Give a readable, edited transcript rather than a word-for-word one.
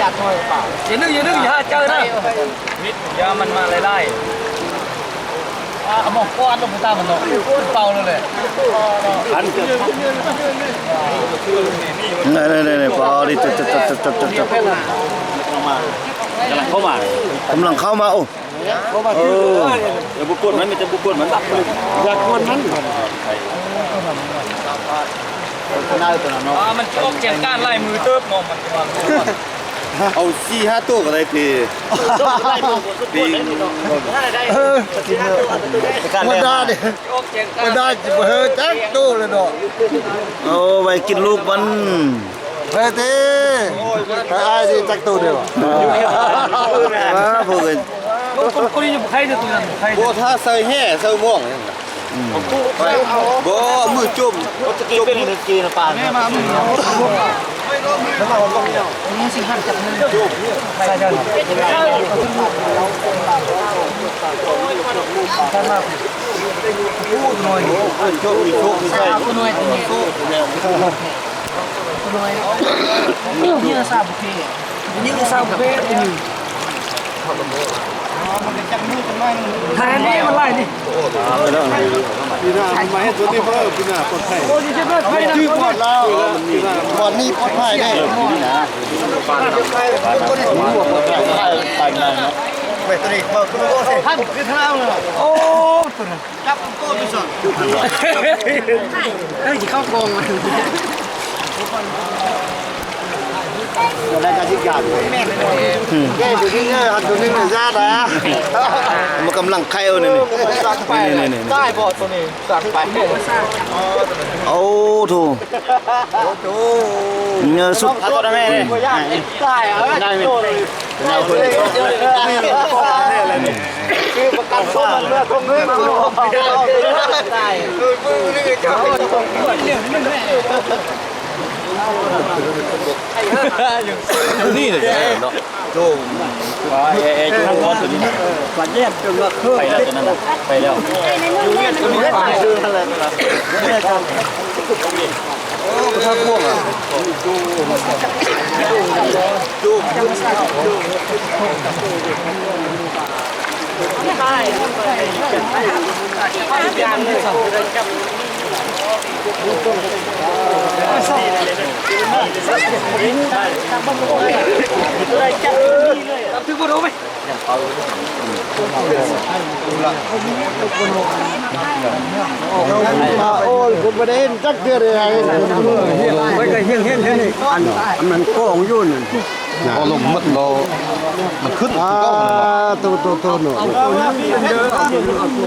จัดหน่อยเปล่าอย่านึกอย่าเจอนะนิดยามันมาไล่หมอกก้อนลงไปตามมันเนาะเป่าเลยพันนี่ปอดิจับกำลังเข้ามาโอ้อย่าบุกกวนมันไม่จะบุกกวนมันอย่ากวนมันมันชอบเกี่ยงก้านไล่มือเติบมองมันเอา4-5ตัวก็ได้ทีปีมาได้ดิมาได้จะเฮ้ยจักตู้เลยเนาะโอ้ไปกินลูกมันเฮ้ยทีไอ้ที่จักตู้เดียวพวกกันก็นี่ยังใครจะตัวนั้นใครโบถ้าใส่แห่ใส่ม่วงโบมือจุ่มจะเป็นกีนป่าแม่มามือแล้วมาลงนี่สิหันจับมือจุ่มใครจะพูดหน่อยโชคมีโชคมีใช่พูดหน่อยตัวนี้พูดหน่อยนี่ก็ทราบบุเพนี่ก็ทราบบุเพตัวนี้มันจะจับมือกันหน่อยแทนนี่มันไล่นี่ปีหน้ามาให้ตัวนี้เพิ่มปีหน้าปลอดภัยโอ้ยจะเพิ่มชื่อปลอดแล้วปลอดนี่ปลอดภัยแน่ตายงานนะเวทนี่เปิดคุณโก้สิท่านคือท่าเลยโอ้ตัวนั้นจับโก้ไปสั่งเฮ้ยจะเข้ากองมันอะไรกันที่อยากแม่แก่ดูนี่เนี่ยดูนี่มันยากนะมันกำลังไข่เอาเนี่ยสั่งไปได้บอดตัวนี้สั่งไปโอ้โถเนื้อสุกตัวแม่เลยได้ได้คือประกันส้มเลือดตรงนี้มันได้นี่เลยเนาะโถ่จุดร้อนตัวนี้ปัดแยกจนว่าไปแล้วตัวนั้นไปแล้วตัวนี้ไปคืออะไรนะไม่ทำโอ้ถ้าพวกอ่ะจูบถึงบ่รู้ไหมโอ้ยผมไม่ได้เห็นจักเดือนอะไรไม่เคยเห็นอันมันโก้ของยุ่นพอลงมันเรามันขึ้นตัวหนู